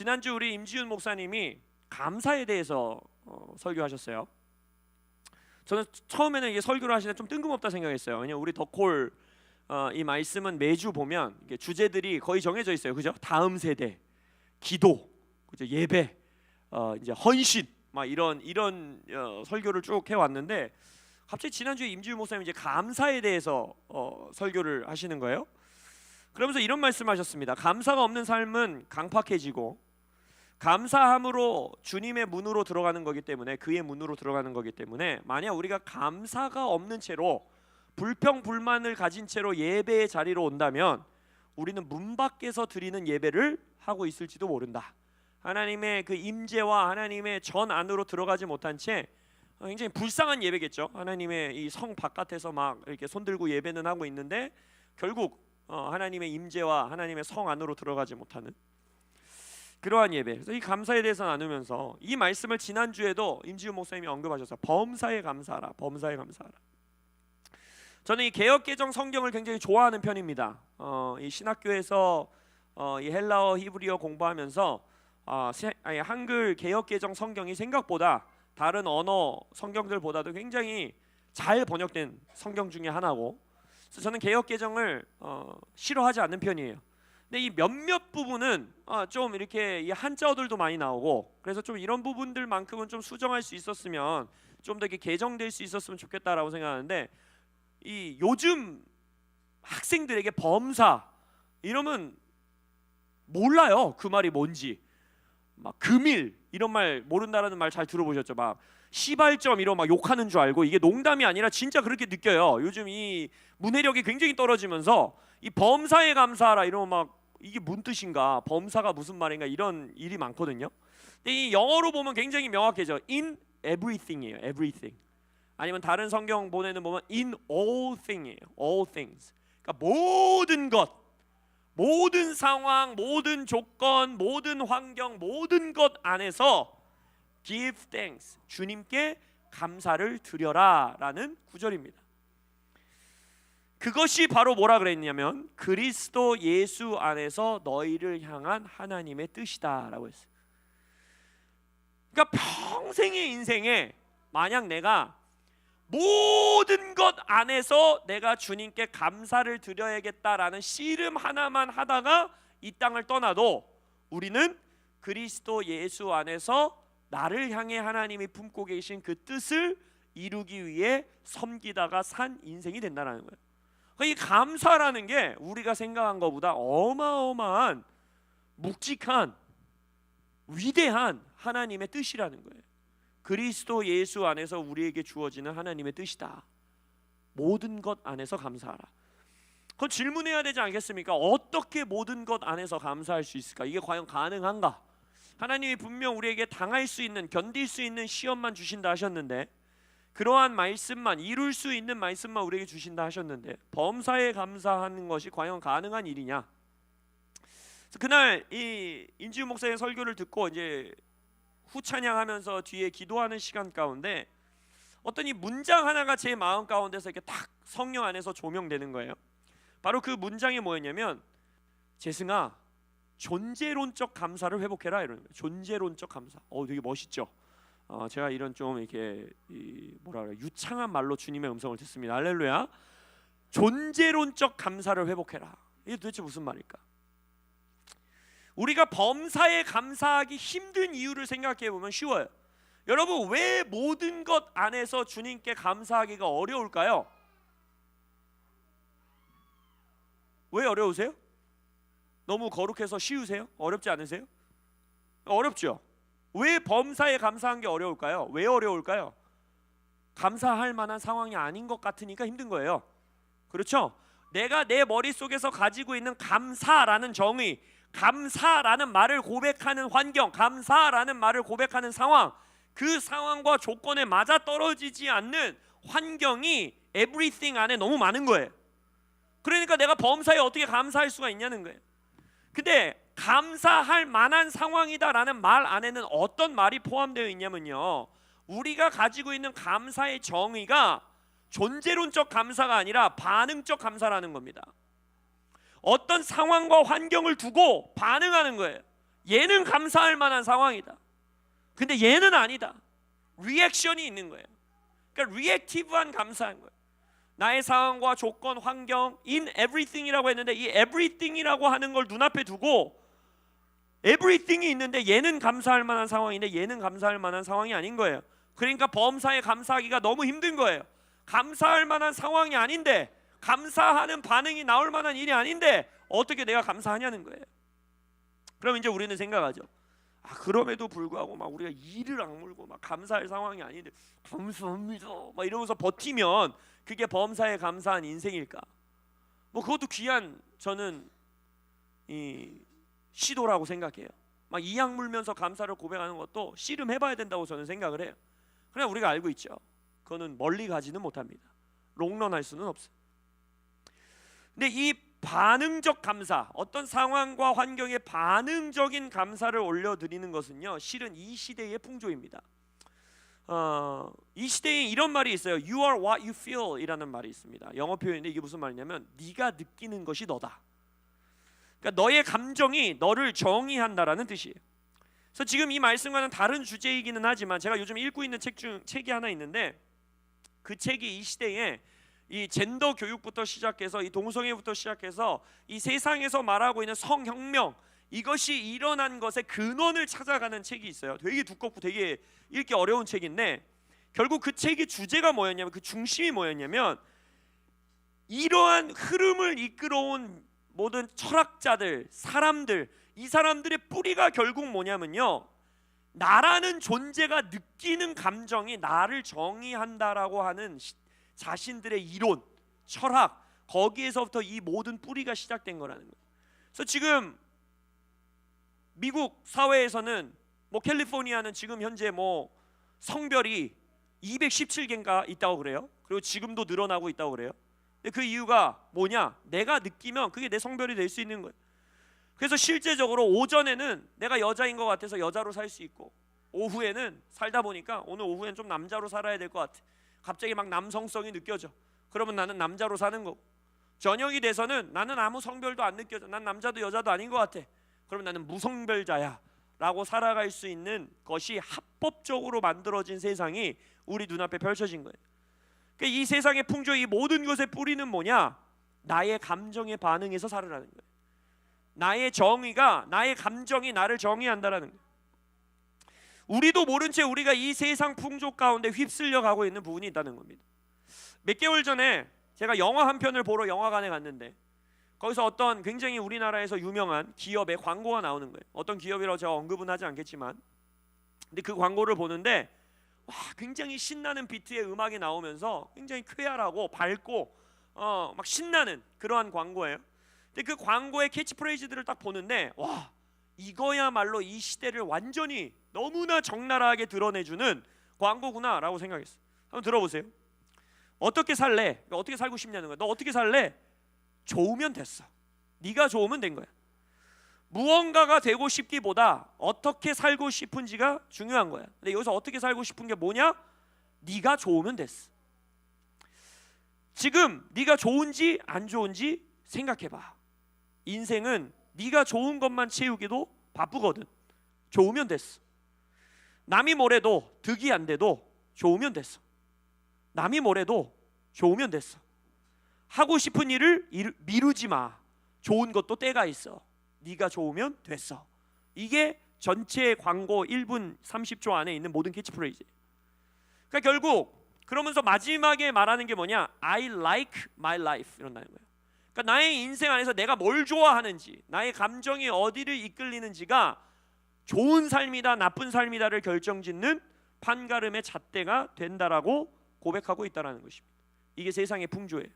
지난주 우리 임지훈 목사님이 감사에 대해서 설교하셨어요. 저는 처음에는 이게 설교를 하시는데 좀 뜬금없다 생각했어요. 왜냐면 우리 더콜 이 말씀은 매주 보면 주제들이 거의 정해져 있어요. 그죠? 다음 세대, 기도, 그죠? 예배, 이제 헌신, 막 이런 설교를 쭉 해왔는데 갑자기 지난주에 임지훈 목사님 이제 감사에 대해서 설교를 하시는 거예요. 그러면서 이런 말씀하셨습니다. 감사가 없는 삶은 강팍해지고 감사함으로 주님의 문으로 들어가는 거기 때문에, 그의 문으로 들어가는 거기 때문에, 만약 우리가 감사가 없는 채로 불평불만을 가진 채로 예배의 자리로 온다면 우리는 문 밖에서 드리는 예배를 하고 있을지도 모른다. 하나님의 그 임재와 하나님의 전 안으로 들어가지 못한 채 굉장히 불쌍한 예배겠죠. 하나님의 이 성 바깥에서 막 이렇게 손들고 예배는 하고 있는데 결국 하나님의 임재와 하나님의 성 안으로 들어가지 못하는 그러한 예배. 그래서 이 감사에 대해서 나누면서 이 말씀을 지난주에도 임지훈 목사님이 언급하셨어요. 범사에 감사하라. 범사에 감사하라. 저는 이 개역개정 성경을 굉장히 좋아하는 편입니다. 이 신학교에서 이 헬라어, 히브리어 공부하면서 한글 개역개정 성경이 생각보다 다른 언어 성경들보다도 굉장히 잘 번역된 성경 중에 하나고, 그래서 저는 개역개정을 싫어하지 않는 편이에요. 근데 이 몇몇 부분은 좀 이렇게 이 한자어들도 많이 나오고, 그래서 좀 이런 부분들만큼은 좀 수정할 수 있었으면, 좀 더 이렇게 개정될 수 있었으면 좋겠다라고 생각하는데, 이 요즘 학생들에게 범사 이러면 몰라요. 그 말이 뭔지. 막 금일 이런 말 모른다라는 말 잘 들어보셨죠? 막 시발점 이런 막 욕하는 줄 알고 이게 농담이 아니라 진짜 그렇게 느껴요. 요즘 이 문해력이 굉장히 떨어지면서 이 범사에 감사하라 이러면 막 이게 뭔 뜻인가, 범사가 무슨 말인가, 이런 일이 많거든요. 근데 이 영어로 보면 굉장히 명확해져. In everything이에요. everything. 아니면 다른 성경 보내는 보면 in all thing이에요. all things. 그러니까 모든 것, 모든 상황, 모든 조건, 모든 환경, 모든 것 안에서 give thanks, 주님께 감사를 드려라 라는 구절입니다. 그것이 바로 뭐라 그랬냐면 그리스도 예수 안에서 너희를 향한 하나님의 뜻이다 라고 했어요. 그러니까 평생의 인생에 만약 내가 모든 것 안에서 내가 주님께 감사를 드려야겠다라는 씨름 하나만 하다가 이 땅을 떠나도 우리는 그리스도 예수 안에서 나를 향해 하나님이 품고 계신 그 뜻을 이루기 위해 섬기다가 산 인생이 된다는 거예요. 이 감사라는 게 우리가 생각한 것보다 어마어마한 묵직한 위대한 하나님의 뜻이라는 거예요. 그리스도 예수 안에서 우리에게 주어지는 하나님의 뜻이다. 모든 것 안에서 감사하라. 그건 질문해야 되지 않겠습니까? 어떻게 모든 것 안에서 감사할 수 있을까? 이게 과연 가능한가? 하나님이 분명 우리에게 당할 수 있는, 견딜 수 있는 시험만 주신다 하셨는데, 그러한 말씀만, 이룰 수 있는 말씀만 우리에게 주신다 하셨는데, 범사에 감사하는 것이 과연 가능한 일이냐? 그날 이 임지훈 목사의 설교를 듣고 이제 후찬양하면서 뒤에 기도하는 시간 가운데 어떤 이 문장 하나가 제 마음 가운데서 이렇게 딱 성령 안에서 조명되는 거예요. 바로 그 문장이 뭐였냐면, 재승아, 존재론적 감사를 회복해라, 이러는 거예요. 존재론적 감사. 되게 멋있죠. 제가 이런 좀 이렇게 뭐라 그래, 유창한 말로 주님의 음성을 듣습니다. 할렐루야. 존재론적 감사를 회복해라. 이게 도대체 무슨 말일까? 우리가 범사에 감사하기 힘든 이유를 생각해 보면 쉬워요. 여러분, 왜 모든 것 안에서 주님께 감사하기가 어려울까요? 왜 어려우세요? 너무 거룩해서 쉬우세요? 어렵지 않으세요? 어렵죠. 왜 범사에 감사한 게 어려울까요? 왜 어려울까요? 감사할 만한 상황이 아닌 것 같으니까 힘든 거예요. 그렇죠? 내가 내 머릿속에서 가지고 있는 감사라는 정의, 감사라는 말을 고백하는 환경, 감사라는 말을 고백하는 상황, 그 상황과 조건에 맞아떨어지지 않는 환경이 everything 안에 너무 많은 거예요. 그러니까 내가 범사에 어떻게 감사할 수가 있냐는 거예요. 근데 감사할 만한 상황이다라는 말 안에는 어떤 말이 포함되어 있냐면요, 우리가 가지고 있는 감사의 정의가 존재론적 감사가 아니라 반응적 감사라는 겁니다. 어떤 상황과 환경을 두고 반응하는 거예요. 얘는 감사할 만한 상황이다. 근데 얘는 아니다. 리액션이 있는 거예요. 그러니까 리액티브한 감사한 거예요. 나의 상황과 조건, 환경, in everything이라고 했는데 이 everything이라고 하는 걸 눈앞에 두고 everything이 있는데 얘는 감사할 만한 상황인데 얘는 감사할 만한 상황이 아닌 거예요. 그러니까 범사에 감사하기가 너무 힘든 거예요. 감사할 만한 상황이 아닌데, 감사하는 반응이 나올 만한 일이 아닌데 어떻게 내가 감사하냐는 거예요. 그럼 이제 우리는 생각하죠. 그럼에도 불구하고 막 우리가 이를 악물고 막 감사할 상황이 아닌데 감사합니다 막 이러면서 버티면 그게 범사에 감사한 인생일까? 뭐 그것도 귀한 저는 이 시도라고 생각해요. 막 이악 물면서 감사를 고백하는 것도 씨름해봐야 된다고 저는 생각을 해요. 그냥 우리가 알고 있죠. 그거는 멀리 가지는 못합니다. 롱런할 수는 없어요. 근데 이 반응적 감사, 어떤 상황과 환경에 반응적인 감사를 올려드리는 것은요, 실은 이 시대의 풍조입니다. 이 시대에 이런 말이 있어요. You are what you feel 이라는 말이 있습니다. 영어 표현인데 이게 무슨 말이냐면 네가 느끼는 것이 너다. 그러니까 너의 감정이 너를 정의한다라는 뜻이에요. 그래서 지금 이 말씀과는 다른 주제이기는 하지만 제가 요즘 읽고 있는 책이 하나 있는데 그 책이 이 시대에 이 젠더 교육부터 시작해서 이 동성애부터 시작해서 이 세상에서 말하고 있는 성혁명, 이것이 일어난 것의 근원을 찾아가는 책이 있어요. 되게 두껍고 되게 읽기 어려운 책인데 결국 그 책의 주제가 뭐였냐면, 그 중심이 뭐였냐면 이러한 흐름을 이끌어온 모든 철학자들, 사람들, 이 사람들의 뿌리가 결국 뭐냐면요, 나라는 존재가 느끼는 감정이 나를 정의한다라고 하는 자신들의 이론, 철학, 거기에서부터 이 모든 뿌리가 시작된 거라는 거예요. 그래서 지금 미국 사회에서는 뭐 캘리포니아는 지금 현재 뭐 성별이 217개인가 있다고 그래요. 그리고 지금도 늘어나고 있다고 그래요. 근데 그 이유가 뭐냐? 내가 느끼면 그게 내 성별이 될 수 있는 거예요. 그래서 실제적으로 오전에는 내가 여자인 것 같아서 여자로 살 수 있고, 오후에는 살다 보니까 오늘 오후엔 좀 남자로 살아야 될 것 같아. 갑자기 막 남성성이 느껴져. 그러면 나는 남자로 사는 거고, 저녁이 돼서는 나는 아무 성별도 안 느껴져. 난 남자도 여자도 아닌 것 같아. 그러면 나는 무성별자야 라고 살아갈 수 있는 것이 합법적으로 만들어진 세상이 우리 눈앞에 펼쳐진 거예요. 그러니까 이 세상의 풍조, 이 모든 것의 뿌리는 뭐냐? 나의 감정에 반응해서 살으라는 거예요. 나의 정의가, 나의 감정이 나를 정의한다라는 거예요. 우리도 모른 채 우리가 이 세상 풍조 가운데 휩쓸려 가고 있는 부분이 있다는 겁니다. 몇 개월 전에 제가 영화 한 편을 보러 영화관에 갔는데 거기서 어떤 굉장히 우리나라에서 유명한 기업의 광고가 나오는 거예요. 어떤 기업이라고 제가 언급은 하지 않겠지만, 근데 그 광고를 보는데 와, 굉장히 신나는 비트의 음악이 나오면서 굉장히 쾌활하고 밝고 막 신나는 그러한 광고예요. 근데 그 광고의 캐치프레이즈들을 딱 보는데 와, 이거야말로 이 시대를 완전히 너무나 적나라하게 드러내주는 광고구나라고 생각했어요. 한번 들어보세요. 어떻게 살래? 어떻게 살고 싶냐는 거야. 너 어떻게 살래? 좋으면 됐어. 네가 좋으면 된 거야. 무언가가 되고 싶기보다 어떻게 살고 싶은지가 중요한 거야. 근데 여기서 어떻게 살고 싶은 게 뭐냐? 네가 좋으면 됐어. 지금 네가 좋은지 안 좋은지 생각해봐. 인생은 네가 좋은 것만 채우기도 바쁘거든. 좋으면 됐어. 남이 뭐래도 득이 안 돼도 좋으면 됐어. 남이 뭐래도 좋으면 됐어. 하고 싶은 일을 미루지 마. 좋은 것도 때가 있어. 네가 좋으면 됐어. 이게 전체 광고 1분 30초 안에 있는 모든 캐치프레이즈. 그러니까 결국 그러면서 마지막에 말하는 게 뭐냐? I like my life 이런다는 거예요. 그러니까 나의 인생 안에서 내가 뭘 좋아하는지, 나의 감정이 어디를 이끌리는지가 좋은 삶이다 나쁜 삶이다를 결정짓는 판가름의 잣대가 된다라고 고백하고 있다라는 것입니다. 이게 세상의 풍조예요.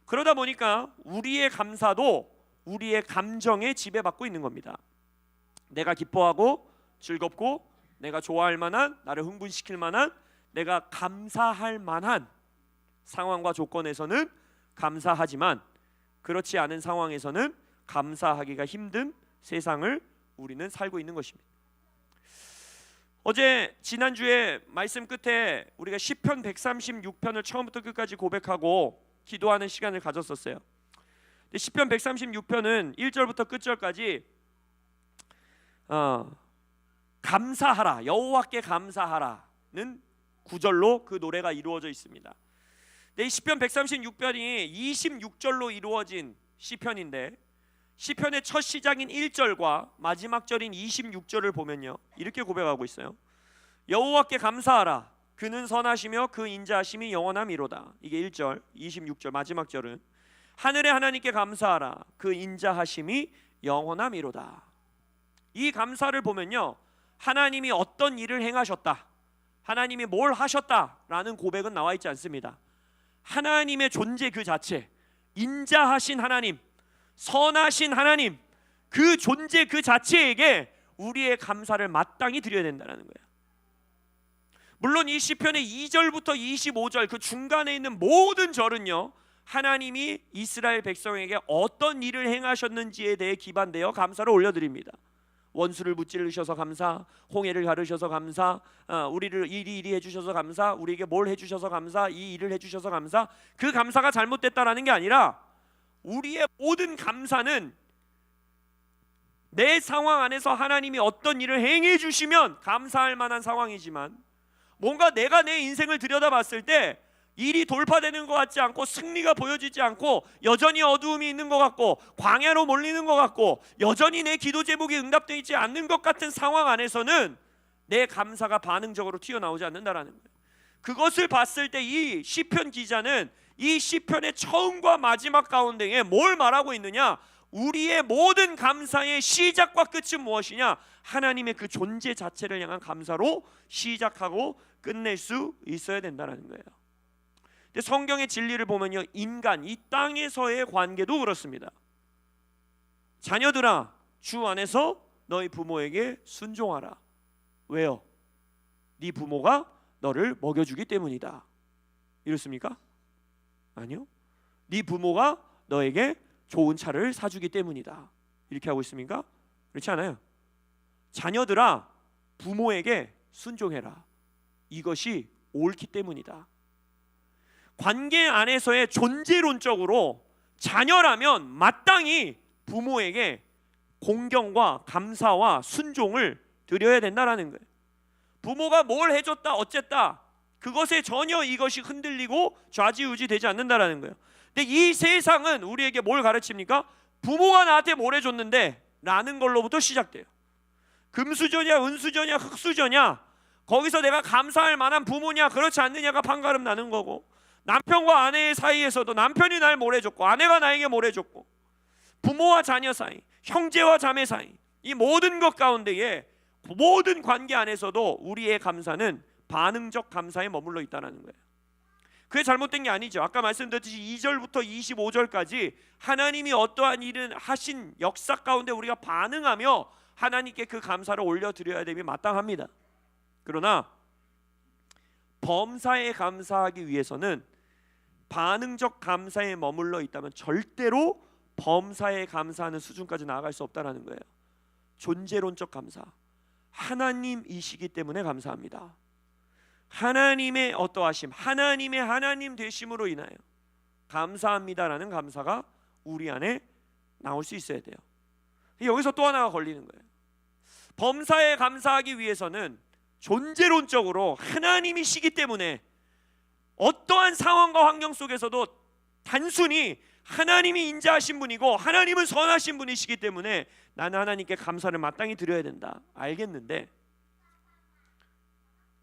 그러다 보니까 우리의 감사도 우리의 감정에 지배받고 있는 겁니다. 내가 기뻐하고 즐겁고 내가 좋아할 만한, 나를 흥분시킬 만한, 내가 감사할 만한 상황과 조건에서는 감사하지만 그렇지 않은 상황에서는 감사하기가 힘든 세상을 우리는 살고 있는 것입니다. 어제 지난주에 말씀 끝에 우리가 시편 136편을 처음부터 끝까지 고백하고 기도하는 시간을 가졌었어요. 시편 136편은 1절부터 끝절까지 감사하라, 여호와께 감사하라는 구절로 그 노래가 이루어져 있습니다. 이 시편 136편이 26절로 이루어진 시편인데, 시편의 첫 시작인 1절과 마지막 절인 26절을 보면요, 이렇게 고백하고 있어요. 여호와께 감사하라, 그는 선하시며 그 인자하심이 영원함이로다. 이게 1절, 26절 마지막 절은 하늘의 하나님께 감사하라, 그 인자하심이 영원함이로다. 이 감사를 보면요, 하나님이 어떤 일을 행하셨다, 하나님이 뭘 하셨다라는 고백은 나와 있지 않습니다. 하나님의 존재 그 자체, 인자하신 하나님, 선하신 하나님, 그 존재 그 자체에게 우리의 감사를 마땅히 드려야 된다는 거예요. 물론 이 시편의 2절부터 25절 그 중간에 있는 모든 절은요, 하나님이 이스라엘 백성에게 어떤 일을 행하셨는지에 대해 기반되어 감사를 올려드립니다. 원수를 무찌르셔서 감사, 홍해를 가르셔서 감사, 우리를 이리 해주셔서 감사, 우리에게 뭘 해주셔서 감사, 이 일을 해주셔서 감사. 그 감사가 잘못됐다라는 게 아니라 우리의 모든 감사는 내 상황 안에서 하나님이 어떤 일을 행해 주시면 감사할 만한 상황이지만, 뭔가 내가 내 인생을 들여다봤을 때 일이 돌파되는 것 같지 않고, 승리가 보여지지 않고, 여전히 어두움이 있는 것 같고, 광야로 몰리는 것 같고, 여전히 내 기도 제목이 응답되지 않는 것 같은 상황 안에서는 내 감사가 반응적으로 튀어나오지 않는다라는 거예요. 그것을 봤을 때 이 시편 기자는 이 시편의 처음과 마지막 가운데에 뭘 말하고 있느냐, 우리의 모든 감사의 시작과 끝은 무엇이냐, 하나님의 그 존재 자체를 향한 감사로 시작하고 끝낼 수 있어야 된다는 거예요. 근데 성경의 진리를 보면요, 인간, 이 땅에서의 관계도 그렇습니다. 자녀들아, 주 안에서 너희 부모에게 순종하라. 왜요? 네 부모가 너를 먹여주기 때문이다. 이렇습니까? 아니요. 네 부모가 너에게 좋은 차를 사주기 때문이다. 이렇게 하고 있습니까? 그렇지 않아요. 자녀들아, 부모에게 순종해라. 이것이 옳기 때문이다. 관계 안에서의 존재론적으로 자녀라면 마땅히 부모에게 공경과 감사와 순종을 드려야 된다라는 거예요. 부모가 뭘 해줬다 어쨌다, 그것에 전혀 이것이 흔들리고 좌지우지 되지 않는다라는 거예요. 근데 이 세상은 우리에게 뭘 가르칩니까? 부모가 나한테 뭘 해줬는데 라는 걸로부터 시작돼요. 금수저냐 은수저냐 흙수저냐, 거기서 내가 감사할 만한 부모냐 그렇지 않느냐가 판가름 나는 거고, 남편과 아내의 사이에서도 남편이 날 뭘 해줬고 아내가 나에게 뭘 해줬고, 부모와 자녀 사이, 형제와 자매 사이, 이 모든 것 가운데에 모든 관계 안에서도 우리의 감사는 반응적 감사에 머물러 있다는 거예요. 그게 잘못된 게 아니죠. 아까 말씀드렸듯이 2절부터 25절까지 하나님이 어떠한 일을 하신 역사 가운데 우리가 반응하며 하나님께 그 감사를 올려드려야 됨이 마땅합니다. 그러나 범사에 감사하기 위해서는 반응적 감사에 머물러 있다면 절대로 범사에 감사하는 수준까지 나아갈 수 없다는 거예요. 존재론적 감사, 하나님이시기 때문에 감사합니다. 하나님의 어떠하심, 하나님의 하나님 되심으로 인하여 감사합니다라는 감사가 우리 안에 나올 수 있어야 돼요. 여기서 또 하나가 걸리는 거예요. 범사에 감사하기 위해서는 존재론적으로 하나님이시기 때문에 어떠한 상황과 환경 속에서도 단순히 하나님이 인자하신 분이고 하나님은 선하신 분이시기 때문에 나는 하나님께 감사를 마땅히 드려야 된다, 알겠는데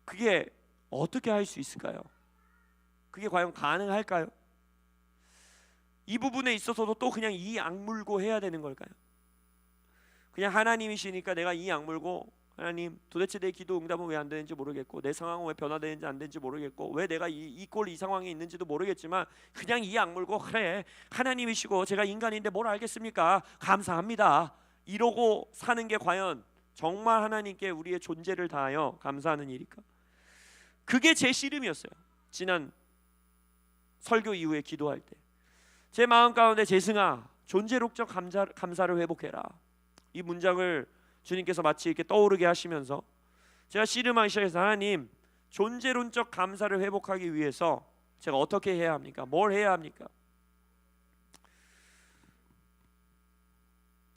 그게 어떻게 할 수 있을까요? 그게 과연 가능할까요? 이 부분에 있어서도 또 그냥 이 악물고 해야 되는 걸까요? 그냥 하나님이시니까 내가 이 악물고, 하나님 도대체 내 기도 응답은 왜 안 되는지 모르겠고, 내 상황은 왜 변화되는지 안 되는지 모르겠고, 왜 내가 이 상황에 있는지도 모르겠지만 그냥 이 악물고, 그래 하나님이시고 제가 인간인데 뭘 알겠습니까? 감사합니다. 이러고 사는 게 과연 정말 하나님께 우리의 존재를 다하여 감사하는 일일까? 그게 제 씨름이었어요. 지난 설교 이후에 기도할 때 제 마음 가운데, 재승아 존재론적 감사를 회복해라, 이 문장을 주님께서 마치 이렇게 떠오르게 하시면서 제가 씨름하기 시작해서, 하나님 존재론적 감사를 회복하기 위해서 제가 어떻게 해야 합니까? 뭘 해야 합니까?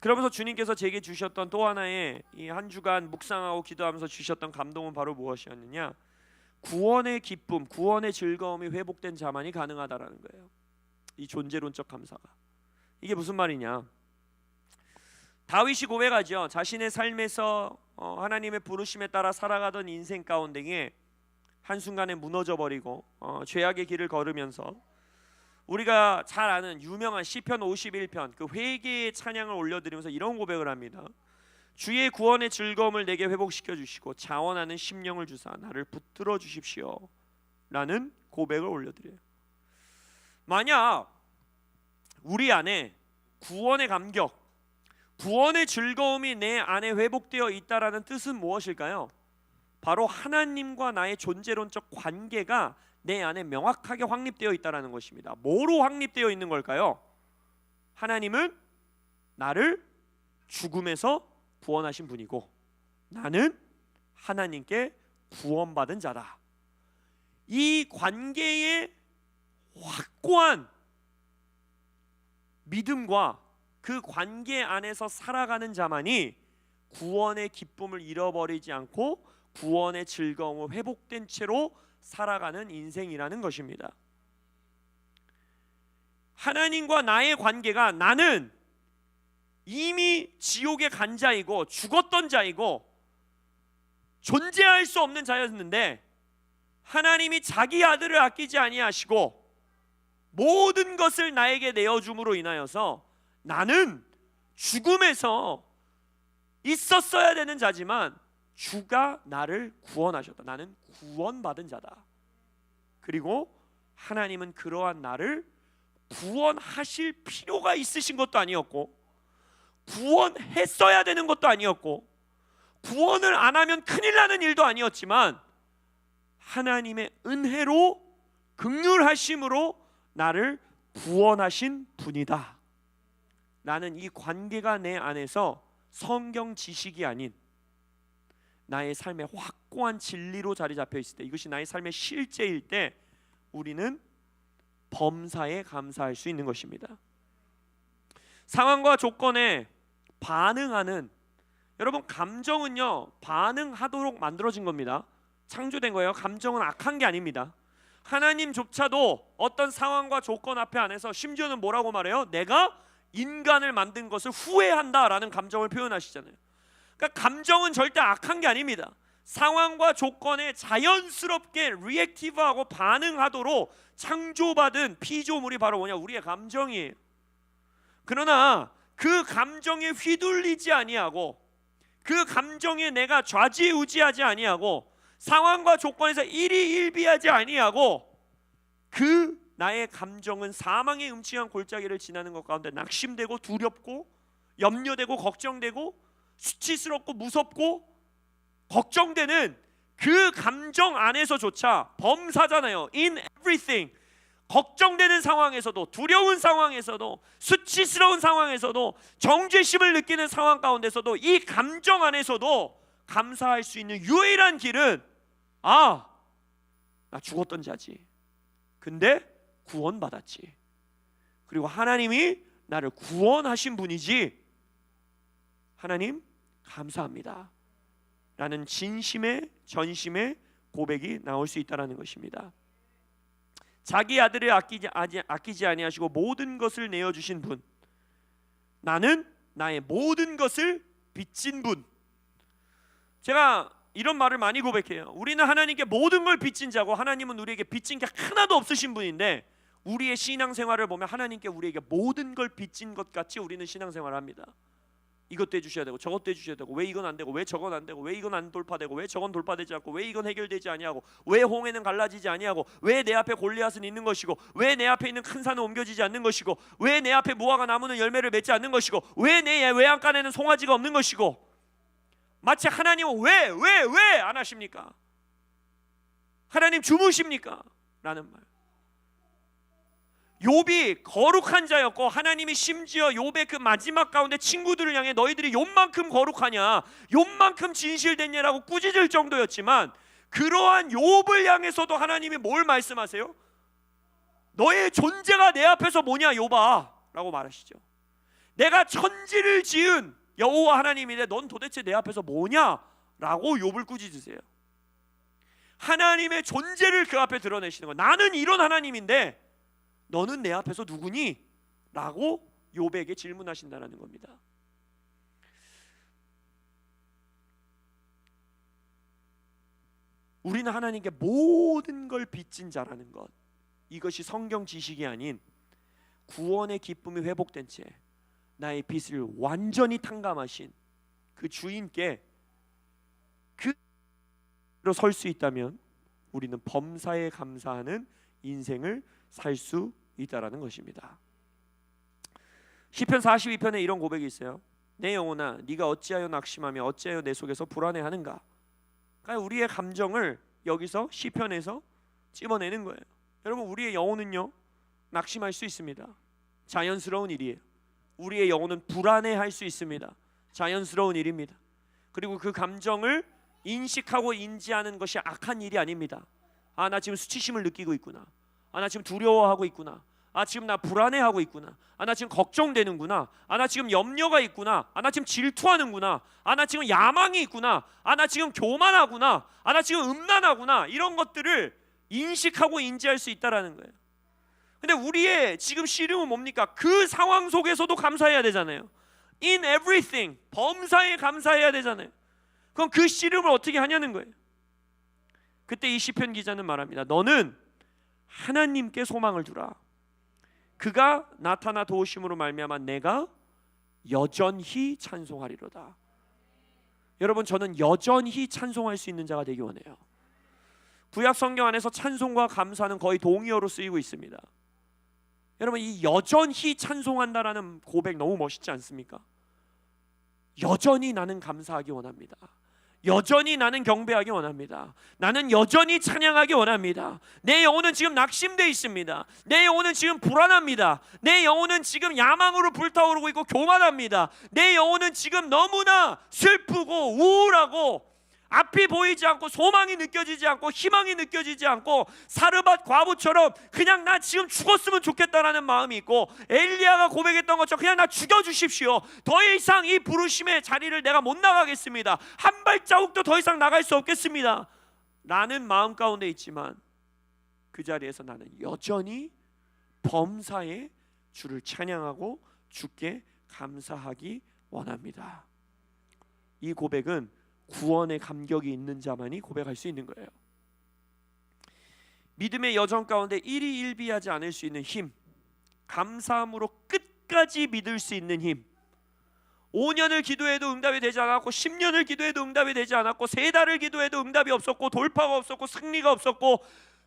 그러면서 주님께서 제게 주셨던 또 하나의 이 한 주간 묵상하고 기도하면서 주셨던 감동은 바로 무엇이었느냐? 구원의 기쁨, 구원의 즐거움이 회복된 자만이 가능하다라는 거예요. 이 존재론적 감사가. 이게 무슨 말이냐? 다윗이 고백하죠. 자신의 삶에서 하나님의 부르심에 따라 살아가던 인생 가운데에 한순간에 무너져버리고 죄악의 길을 걸으면서 우리가 잘 아는 유명한 시편 51편 그 회개의 찬양을 올려드리면서 이런 고백을 합니다. 주의 구원의 즐거움을 내게 회복시켜 주시고 자원하는 심령을 주사 나를 붙들어 주십시오 라는 고백을 올려드려요. 만약 우리 안에 구원의 감격, 구원의 즐거움이 내 안에 회복되어 있다라는 뜻은 무엇일까요? 바로 하나님과 나의 존재론적 관계가 내 안에 명확하게 확립되어 있다라는 것입니다. 뭐로 확립되어 있는 걸까요? 하나님은 나를 죽음에서 구원하신 분이고 나는 하나님께 구원받은 자다. 이 관계의 확고한 믿음과 그 관계 안에서 살아가는 자만이 구원의 기쁨을 잃어버리지 않고 구원의 즐거움을 회복된 채로 살아가는 인생이라는 것입니다. 하나님과 나의 관계가 나는 이미 지옥에 간 자이고 죽었던 자이고 존재할 수 없는 자였는데 하나님이 자기 아들을 아끼지 아니하시고 모든 것을 나에게 내어줌으로 인하여서 나는 죽음에서 있었어야 되는 자지만 주가 나를 구원하셨다. 나는 구원받은 자다. 그리고 하나님은 그러한 나를 구원하실 필요가 있으신 것도 아니었고 구원했어야 되는 것도 아니었고 구원을 안 하면 큰일 나는 일도 아니었지만 하나님의 은혜로 긍휼하심으로 나를 구원하신 분이다. 나는 이 관계가 내 안에서 성경 지식이 아닌 나의 삶의 확고한 진리로 자리 잡혀 있을 때, 이것이 나의 삶의 실제일 때 우리는 범사에 감사할 수 있는 것입니다. 상황과 조건에 반응하는, 여러분 감정은요 반응하도록 만들어진 겁니다. 창조된 거예요. 감정은 악한 게 아닙니다. 하나님조차도 어떤 상황과 조건 앞에 안에서 심지어는 뭐라고 말해요? 내가 인간을 만든 것을 후회한다라는 감정을 표현하시잖아요. 그러니까 감정은 절대 악한 게 아닙니다. 상황과 조건에 자연스럽게 리액티브하고 반응하도록 창조받은 피조물이 바로 뭐냐? 우리의 감정이에요. 그러나 그 감정에 휘둘리지 아니하고 그 감정에 내가 좌지우지하지 아니하고 상황과 조건에서 일희일비하지 아니하고 그 나의 감정은 사망의 음침한 골짜기를 지나는 것 가운데 낙심되고 두렵고 염려되고 걱정되고 수치스럽고 무섭고 걱정되는 그 감정 안에서조차 범사잖아요. In everything. 걱정되는 상황에서도 두려운 상황에서도 수치스러운 상황에서도 정죄심을 느끼는 상황 가운데서도 이 감정 안에서도 감사할 수 있는 유일한 길은 나 죽었던 자지. 근데 구원받았지. 그리고 하나님이 나를 구원하신 분이지. 하나님 감사합니다 라는 진심의 전심의 고백이 나올 수 있다는 것입니다. 자기 아들을 아끼지 아니하시고 모든 것을 내어주신 분, 나는 나의 모든 것을 빚진 분. 제가 이런 말을 많이 고백해요. 우리는 하나님께 모든 걸 빚진 자고 하나님은 우리에게 빚진 게 하나도 없으신 분인데 우리의 신앙생활을 보면 하나님께 우리에게 모든 걸 빚진 것 같이 우리는 신앙생활을 합니다. 이것도 해주셔야 되고 저것도 해주셔야 되고 왜 이건 안 되고 왜 저건 안 되고 왜 이건 안 돌파되고 왜 저건 돌파되지 않고 왜 이건 해결되지 아니하고 왜 홍해는 갈라지지 아니하고 왜 내 앞에 골리앗은 있는 것이고 왜 내 앞에 있는 큰 산은 옮겨지지 않는 것이고 왜 내 앞에 무화과 나무는 열매를 맺지 않는 것이고 왜 내 외양간에는 송아지가 없는 것이고 마치 하나님은 왜 안 하십니까? 하나님 주무십니까? 라는 말. 욥이 거룩한 자였고 하나님이 심지어 욥의 그 마지막 가운데 친구들을 향해 너희들이 욥만큼 거룩하냐 욥만큼 진실됐냐라고 꾸짖을 정도였지만 그러한 욥을 향해서도 하나님이 뭘 말씀하세요? 너의 존재가 내 앞에서 뭐냐 욥아 라고 말하시죠. 내가 천지를 지은 여호와 하나님인데 넌 도대체 내 앞에서 뭐냐? 라고 욥을 꾸짖으세요. 하나님의 존재를 그 앞에 드러내시는 거예요. 나는 이런 하나님인데 너는 내 앞에서 누구니? 라고 욥에게 질문하신다는 겁니다. 우리는 하나님께 모든 걸 빚진 자라는 것, 이것이 성경 지식이 아닌 구원의 기쁨이 회복된 채 나의 빚을 완전히 탕감하신 그 주인께 그로 설 수 있다면 우리는 범사에 감사하는 인생을 살 수 있다라는 것입니다. 시편 42편에 이런 고백이 있어요. 내 영혼아 네가 어찌하여 낙심하며 어찌하여 내 속에서 불안해하는가. 그러니까 우리의 감정을 여기서 시편에서 찝어내는 거예요. 여러분, 우리의 영혼은요 낙심할 수 있습니다. 자연스러운 일이에요. 우리의 영혼은 불안해할 수 있습니다. 자연스러운 일입니다. 그리고 그 감정을 인식하고 인지하는 것이 악한 일이 아닙니다. 아, 나 지금 수치심을 느끼고 있구나. 아, 나 지금 두려워하고 있구나. 아, 지금 나 불안해하고 있구나. 아, 나 지금 걱정되는구나. 아, 나 지금 염려가 있구나. 아, 나 지금 질투하는구나. 아, 나 지금 야망이 있구나. 아, 나 지금 교만하구나. 아, 나 지금 음란하구나. 이런 것들을 인식하고 인지할 수 있다라는 거예요. 근데 우리의 지금 시름은 뭡니까? 그 상황 속에서도 감사해야 되잖아요. In everything, 범사에 감사해야 되잖아요. 그럼 그 씨름을 어떻게 하냐는 거예요. 그때 이 시편 기자는 말합니다. 너는 하나님께 소망을 두라. 그가 나타나 도우심으로 말미암아 내가 여전히 찬송하리로다. 여러분, 저는 여전히 찬송할 수 있는 자가 되기 원해요. 구약 성경 안에서 찬송과 감사는 거의 동의어로 쓰이고 있습니다. 여러분, 이 여전히 찬송한다라는 고백 너무 멋있지 않습니까? 여전히 나는 감사하기 원합니다. 여전히 나는 경배하기 원합니다. 나는 여전히 찬양하기 원합니다. 내 영혼은 지금 낙심되어 있습니다. 내 영혼은 지금 불안합니다. 내 영혼은 지금 야망으로 불타오르고 있고 교만합니다. 내 영혼은 지금 너무나 슬프고 우울하고 앞이 보이지 않고 소망이 느껴지지 않고 희망이 느껴지지 않고 사르밧 과부처럼 그냥 나 지금 죽었으면 좋겠다라는 마음이 있고, 엘리야가 고백했던 것처럼 그냥 나 죽여주십시오. 더 이상 이 부르심의 자리를 내가 못 나가겠습니다. 한 발자국도 더 이상 나갈 수 없겠습니다 라는 마음 가운데 있지만, 그 자리에서 나는 여전히 범사에 주를 찬양하고 주께 감사하기 원합니다. 이 고백은 구원의 감격이 있는 자만이 고백할 수 있는 거예요. 믿음의 여정 가운데 일희일비하지 않을 수 있는 힘, 감사함으로 끝까지 믿을 수 있는 힘. 5년을 기도해도 응답이 되지 않았고 10년을 기도해도 응답이 되지 않았고 3달을 기도해도 응답이 없었고 돌파가 없었고 승리가 없었고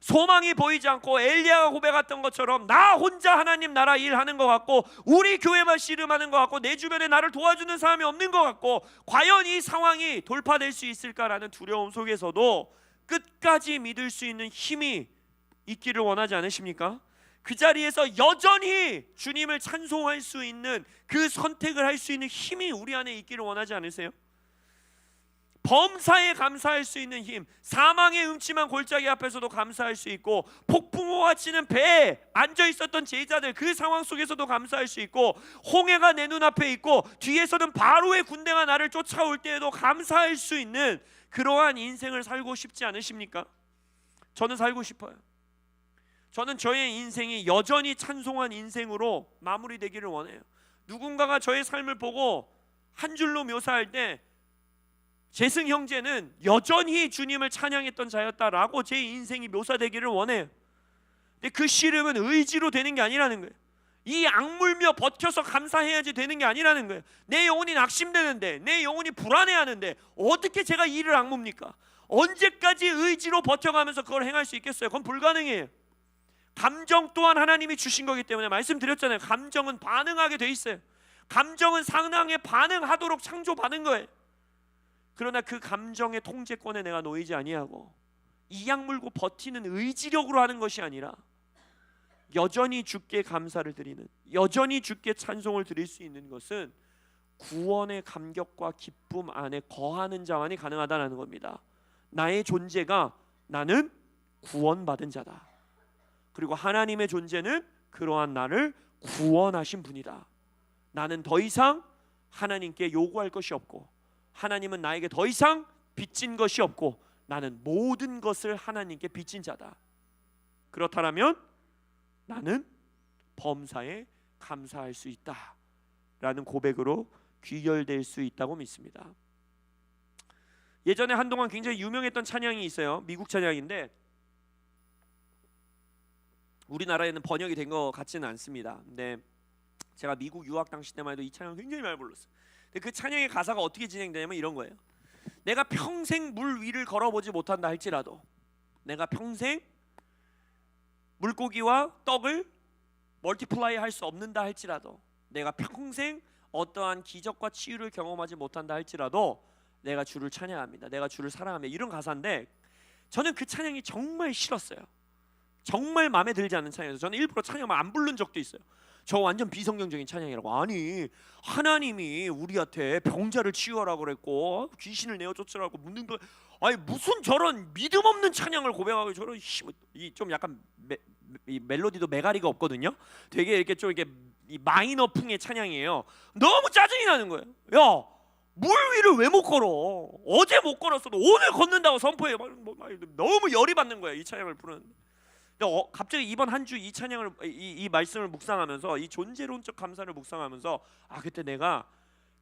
소망이 보이지 않고 엘리야가 고백했던 것처럼 나 혼자 하나님 나라 일하는 것 같고 우리 교회만 씨름하는 것 같고 내 주변에 나를 도와주는 사람이 없는 것 같고 과연 이 상황이 돌파될 수 있을까라는 두려움 속에서도 끝까지 믿을 수 있는 힘이 있기를 원하지 않으십니까? 그 자리에서 여전히 주님을 찬송할 수 있는 그 선택을 할 수 있는 힘이 우리 안에 있기를 원하지 않으세요? 범사에 감사할 수 있는 힘, 사망의 음침한 골짜기 앞에서도 감사할 수 있고 폭풍우와 치는 배에 앉아 있었던 제자들 그 상황 속에서도 감사할 수 있고 홍해가 내 눈앞에 있고 뒤에서는 바로의 군대가 나를 쫓아올 때에도 감사할 수 있는 그러한 인생을 살고 싶지 않으십니까? 저는 살고 싶어요. 저는 저의 인생이 여전히 찬송한 인생으로 마무리되기를 원해요. 누군가가 저의 삶을 보고 한 줄로 묘사할 때 재승 형제는 여전히 주님을 찬양했던 자였다라고 제 인생이 묘사되기를 원해요. 근데 그 씨름은 의지로 되는 게 아니라는 거예요. 이 악물며 버텨서 감사해야지 되는 게 아니라는 거예요. 내 영혼이 낙심되는데, 내 영혼이 불안해하는데 어떻게 제가 이를 악무입니까? 언제까지 의지로 버텨가면서 그걸 행할 수 있겠어요? 그건 불가능해요. 감정 또한 하나님이 주신 거기 때문에 말씀드렸잖아요. 감정은 반응하게 돼 있어요. 감정은 상황에 반응하도록 창조받은 거예요. 그러나 그 감정의 통제권에 내가 놓이지 아니하고 이악 물고 버티는 의지력으로 하는 것이 아니라 여전히 주께 감사를 드리는, 여전히 주께 찬송을 드릴 수 있는 것은 구원의 감격과 기쁨 안에 거하는 자만이 가능하다는 겁니다. 나의 존재가 나는 구원받은 자다. 그리고 하나님의 존재는 그러한 나를 구원하신 분이다. 나는 더 이상 하나님께 요구할 것이 없고, 하나님은 나에게 더 이상 빚진 것이 없고, 나는 모든 것을 하나님께 빚진 자다. 그렇다면 나는 범사에 감사할 수 있다 라는 고백으로 귀결될 수 있다고 믿습니다. 예전에 한동안 굉장히 유명했던 찬양이 있어요. 미국 찬양인데 우리나라에는 번역이 된 것 같지는 않습니다. 근데 제가 미국 유학 당시 때만 해도 이 찬양 굉장히 많이 불렀어요. 근데 그 찬양의 가사가 어떻게 진행되냐면 이런 거예요. 내가 평생 물 위를 걸어보지 못한다 할지라도, 내가 평생 물고기와 떡을 멀티플라이 할 수 없는다 할지라도, 내가 평생 어떠한 기적과 치유를 경험하지 못한다 할지라도 내가 주를 찬양합니다. 내가 주를 사랑합니다. 이런 가사인데 저는 그 찬양이 정말 싫었어요. 정말 마음에 들지 않는 찬양이어서 저는 일부러 찬양을 안 부른 적도 있어요. 저 완전 비성경적인 찬양이라고. 아니, 하나님이 우리한테 병자를 치유하라고 그랬고 귀신을 내어 쫓으라고 묻는 거, 아니 무슨 저런 믿음 없는 찬양을 고백하고, 저런 좀 약간 이 멜로디도 메가리가 없거든요. 되게 이렇게 좀 이렇게 이 마이너 풍의 찬양이에요. 너무 짜증이 나는 거예요. 야, 물 위를 왜 못 걸어? 어제 못 걸었어도 오늘 걷는다고 선포해. 너무 열이 받는 거예요, 이 찬양을 부르는. 갑자기 이번 한 주 이 찬양을 이 말씀을 묵상하면서, 이 존재론적 감사를 묵상하면서, 아, 그때 내가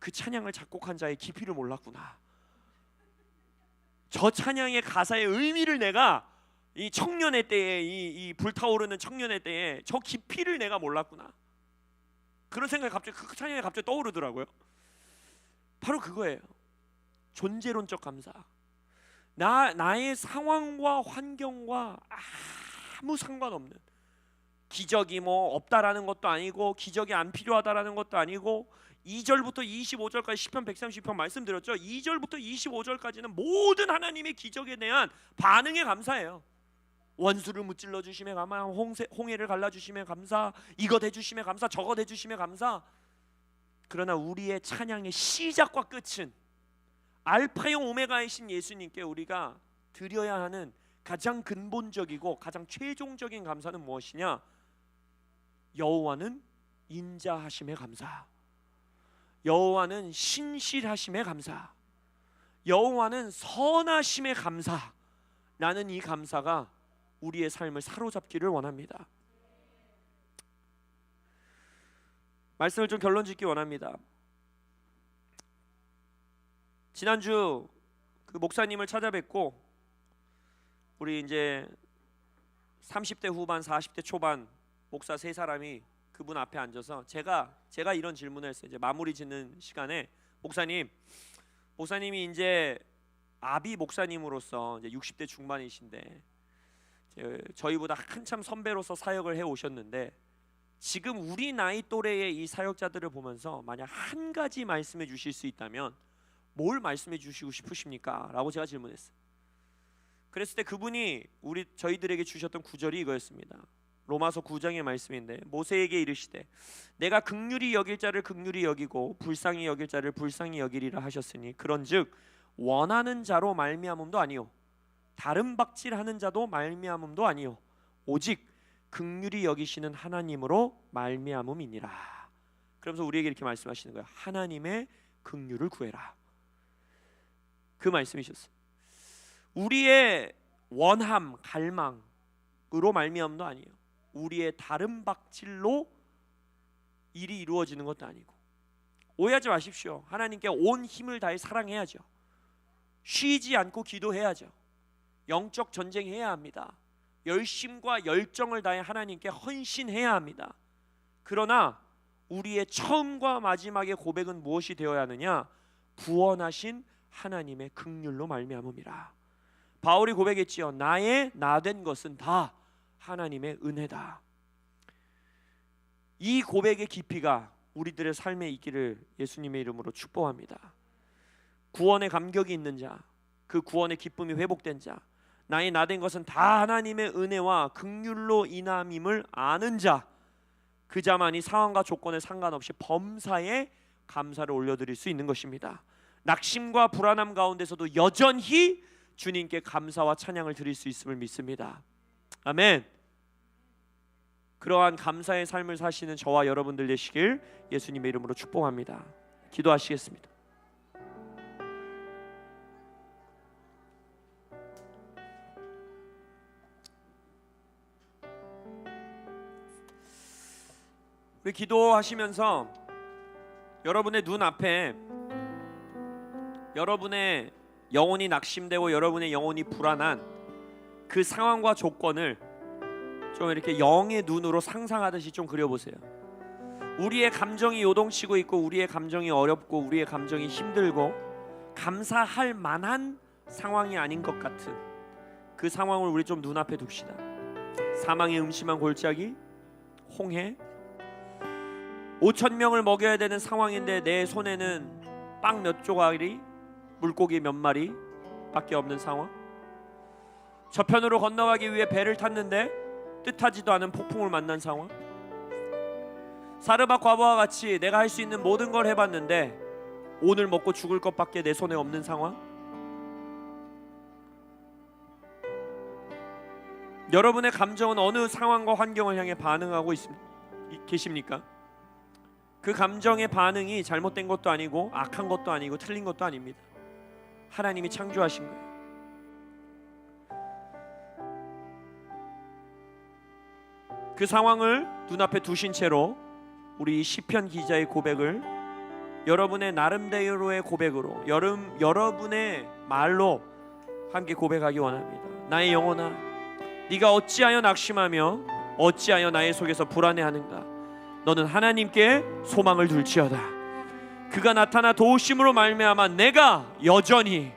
그 찬양을 작곡한 자의 깊이를 몰랐구나. 저 찬양의 가사의 의미를 내가 이 청년의 때에, 이 불타오르는 청년의 때에 저 깊이를 내가 몰랐구나. 그런 생각이 갑자기 그 찬양이 갑자기 떠오르더라고요. 바로 그거예요. 존재론적 감사. 나의 상황과 환경과 아무 상관없는, 기적이 뭐 없다라는 것도 아니고 기적이 안 필요하다라는 것도 아니고, 2절부터 25절까지 시편 130편 말씀드렸죠. 2절부터 25절까지는 모든 하나님의 기적에 대한 반응에 감사해요. 원수를 무찔러 주심에 감사, 홍해를 갈라 주심에 감사, 이것 해주심에 감사, 저것 해주심에 감사. 그러나 우리의 찬양의 시작과 끝은 알파요 오메가이신 예수님께 우리가 드려야 하는 가장 근본적이고 가장 최종적인 감사는 무엇이냐? 여호와는 인자하심에 감사, 여호와는 신실하심에 감사, 여호와는 선하심에 감사. 나는 이 감사가 우리의 삶을 사로잡기를 원합니다. 말씀을 좀 결론 짓기 원합니다. 지난주 그 목사님을 찾아뵙고 우리 이제 30대 후반 40대 초반 목사 세 사람이 그분 앞에 앉아서 제가 이런 질문을 했어요. 이제 마무리 짓는 시간에, 목사님이 이제 아비 목사님으로서 이제 60대 중반이신데 저희보다 한참 선배로서 사역을 해 오셨는데, 지금 우리 나이 또래의 이 사역자들을 보면서 만약 한 가지 말씀해 주실 수 있다면 뭘 말씀해 주시고 싶으십니까? 라고 제가 질문했어요. 그랬을 때 그분이 저희들에게 주셨던 구절이 이거였습니다. 로마서 9장의 말씀인데, 모세에게 이르시되 내가 긍휼히 여길 자를 긍휼히 여기고 불쌍히 여길 자를 불쌍히 여기리라 하셨으니, 그런즉 원하는 자로 말미암음도 아니요 다른 박질하는 자도 말미암음도 아니요 오직 긍휼히 여기시는 하나님으로 말미암음이니라. 그러면서 우리에게 이렇게 말씀하시는 거예요. 하나님의 긍휼을 구해라. 그 말씀이셨어요. 우리의 원함, 갈망으로 말미암음도 아니에요. 우리의 다른 박질로 일이 이루어지는 것도 아니고. 오해하지 마십시오. 하나님께 온 힘을 다해 사랑해야죠. 쉬지 않고 기도해야죠. 영적 전쟁해야 합니다. 열심과 열정을 다해 하나님께 헌신해야 합니다. 그러나 우리의 처음과 마지막의 고백은 무엇이 되어야 하느냐? 구원하신 하나님의 긍휼로 말미암음이라. 바울이 고백했지요. 나의 나된 것은 다 하나님의 은혜다. 이 고백의 깊이가 우리들의 삶에 있기를 예수님의 이름으로 축복합니다. 구원의 감격이 있는 자, 그 구원의 기쁨이 회복된 자, 나의 나된 것은 다 하나님의 은혜와 긍휼로 인함임을 아는 자, 그 자만이 상황과 조건에 상관없이 범사에 감사를 올려드릴 수 있는 것입니다. 낙심과 불안함 가운데서도 여전히 주님께 감사와 찬양을 드릴 수 있음을 믿습니다. 아멘. 그러한 감사의 삶을 사시는 저와 여러분들 되시길 예수님의 이름으로 축복합니다. 기도하시겠습니다. 우리 기도하시면서 여러분의 눈앞에 여러분의 영혼이 낙심되고 여러분의 영혼이 불안한 그 상황과 조건을 좀 이렇게 영의 눈으로 상상하듯이 좀 그려보세요. 우리의 감정이 요동치고 있고 우리의 감정이 어렵고 우리의 감정이 힘들고 감사할 만한 상황이 아닌 것 같은 그 상황을 우리 좀 눈앞에 둡시다. 사망의 음침한 골짜기, 홍해, 5,000명을 먹여야 되는 상황인데 내 손에는 빵 몇 조각이, 물고기 몇 마리 밖에 없는 상황. 저편으로 건너가기 위해 배를 탔는데 뜻하지도 않은 폭풍을 만난 상황. 사르밧 과부와 같이 내가 할 수 있는 모든 걸 해봤는데 오늘 먹고 죽을 것밖에 내 손에 없는 상황. 여러분의 감정은 어느 상황과 환경을 향해 반응하고 계십니까? 그 감정의 반응이 잘못된 것도 아니고 악한 것도 아니고 틀린 것도 아닙니다. 하나님이 창조하신 거예요. 그 상황을 눈앞에 두신 채로 우리 시편 기자의 고백을 여러분의 나름대로의 고백으로 여러분의 말로 함께 고백하기 원합니다. 나의 영혼아, 네가 어찌하여 낙심하며 어찌하여 나의 속에서 불안해하는가? 너는 하나님께 소망을 둘지어다. 그가 나타나 도우심으로 말미암아 내가 여전히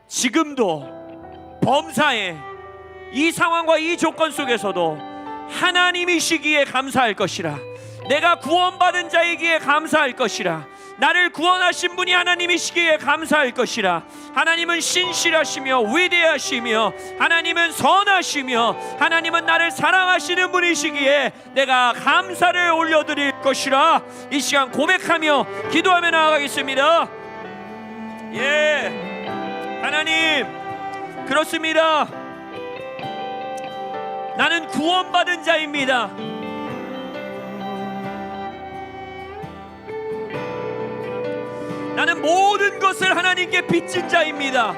지금도 범사에 이 상황과 이 조건 속에서도 하나님이시기에 감사할 것이라. 내가 구원받은 자이기에 감사할 것이라. 나를 구원하신 분이 하나님이시기에 감사할 것이라. 하나님은 신실하시며 위대하시며 하나님은 선하시며 하나님은 나를 사랑하시는 분이시기에 내가 감사를 올려드릴 것이라. 이 시간 고백하며 기도하며 나아가겠습니다. 하나님, 그렇습니다. 나는 구원받은 자입니다. 나는 모든 것을 하나님께 빚진 자입니다.